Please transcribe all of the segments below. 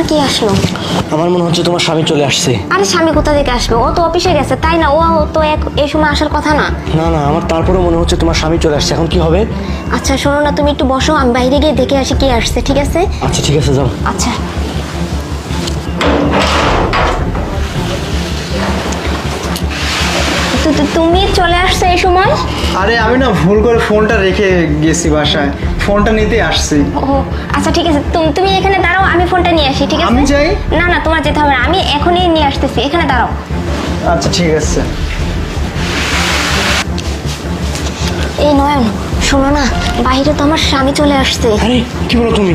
কি আসলো? আমার মনে হচ্ছে তোমার স্বামী চলে আসছে। আরে স্বামী কোথা থেকে আসবে? ও তো অফিসে গেছে, তাই না? ও তো এই সময় আসার কথা না। না না, আমার তারপরেও মনে হচ্ছে তোমার স্বামী চলে আসছে। এখন কি হবে? আচ্ছা শোনো না, তুমি একটু বসো, আমি বাইরে গিয়ে দেখে আসি কে আসছে, ঠিক আছে? আচ্ছা ঠিক আছে, যাও। আচ্ছা। তুমি চলে আসছো এই সময়? আরে আমি না ভুল করে ফোনটা রেখে গেছি বাসায়, ফোনটা নিতে আসছি। ও আচ্ছা ঠিক আছে, তুমি এখানে দাঁড়াও, আমি ফোনটা নিয়ে আসি, ঠিক আছে? আমি যাই? না না, তোমার যেতে হবে না, আমি এখনই নিয়ে আসতেছি, এখানে দাঁড়াও। আচ্ছা ঠিক আছে। এই নয়ন, শোনো না, বাইরে তো আমার স্বামী চলে আসছে। আরে কি বলো তুমি?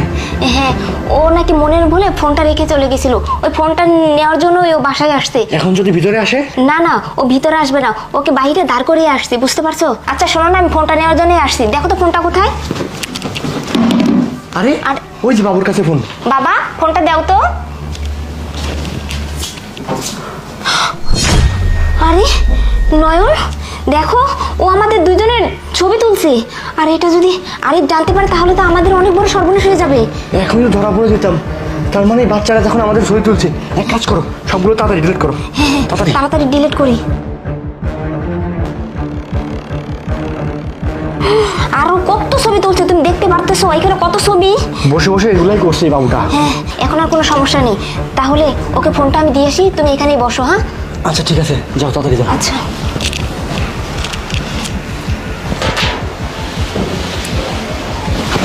হ্যাঁ, ও নাকি মনের ভুলে ফোনটা রেখে চলে গেছিল, ওই ফোনটা নেওয়ার জন্য ও বাসায় আসছে। এখন যদি ভিতরে আসে? না না, ও ভিতরে আসবে না, ওকে বাইরে দাঁড় করিয়ে আসছি, বুঝতে পারছো? আচ্ছা শোনো না, আমি ফোনটা নেওয়ার জন্যই আসছি, দেখো তো ফোনটা কোথায়। আরে ওই যে বাবুর কাছে ফোন। বাবা, ফোনটা দাও তো। আরে নয়ন, দেখো ও আমাদের দুজনের ছবি তুলছে, আর এটা যদি আরিফ জানতে পারে তাহলে তো আমাদের অনেক বড় সর্বনাশ হয়ে যাবে। এখনই তো ধরা পড়ে যেতাম। তার মানে বাচ্চারা যখন আমাদের ছবি তুলছে, এক কাজ করো, সবগুলো তাড়াতাড়ি ডিলিট করো। হ্যাঁ তাড়াতাড়ি তাড়াতাড়ি ডিলিট করি। আরো কত ছবি তুলছে, তুমি দেখতে পারতেছো এখানে কত ছবি। বসে বসে এগুলাই করছে এই বাবুটা। হ্যাঁ, এখন আর কোনো সমস্যা নেই, তাহলে ওকে ফোনটা আমি দিয়ে আসি, তুমি এখানেই বসো। হ্যাঁ আচ্ছা ঠিক আছে, যাও তাড়াতাড়ি যাও। আচ্ছা।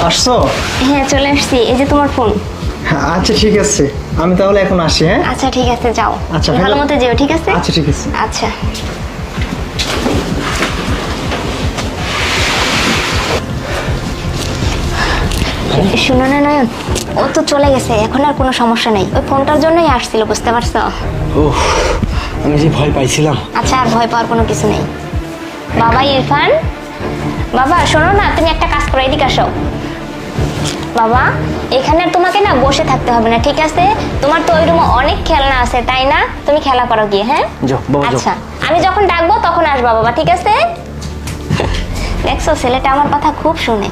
আসছো? হ্যাঁ চলে আসছি, এই যে তোমার ফোন। আচ্ছা ঠিক আছে, আমি তাহলে এখন আসি। হ্যাঁ আচ্ছা ঠিক আছে, যাও। আচ্ছা, ভালো মতো যেও, ঠিক আছে? আচ্ছা ঠিক আছে। আচ্ছা। শুনো না নয়ন, ও তো চলে গেছে, এখন আর কোনো সমস্যা নেই, ওই ফোনটার জন্যই আসছিল, বুঝতে পারছো? ওহ, আমি যে ভয় পাইছিলাম। আচ্ছা, আর ভয় পাওয়ার কোনো কিছু নেই। বাবা ইরফান, বাবা শোনো না, তুমি একটা কাজ করো, এদিকে আসো। বাবা, এখানে আর তোমাকে না বসে থাকতে হবে না, ঠিক আছে? তোমার তো ওই রুমে অনেক খেলনা আছে, তাই না? তুমি খেলা করো গিয়ে। হ্যাঁ যাও বাবা, যাও। আচ্ছা, আমি যখন ডাকবো তখন আসবা বাবা, ঠিক আছে? দেখছো ছেলেটা আমার কথা খুব শুনে।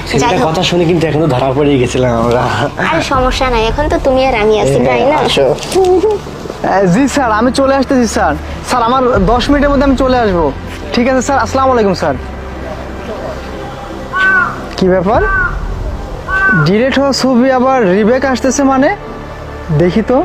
যাই ছেলেটার হোক, কথা শুনে কিন্তু এখন তো ধরা পড়ে গেছিলাম আমরা। আর সমস্যা নাই, এখন তো তুমি আর আমি আছি, তাই না? আসো। জি স্যার, আমি চলে আসতেছি স্যার। স্যার আমার 10 মিনিটের মধ্যে আমি চলে আসবো। ঠিক আছে স্যার, আসসালামু আলাইকুম স্যার। কি ব্যাপার, ডিলেট হওয়া ছবি আবার রিবেক আসতেছে মানে? দেখি তো।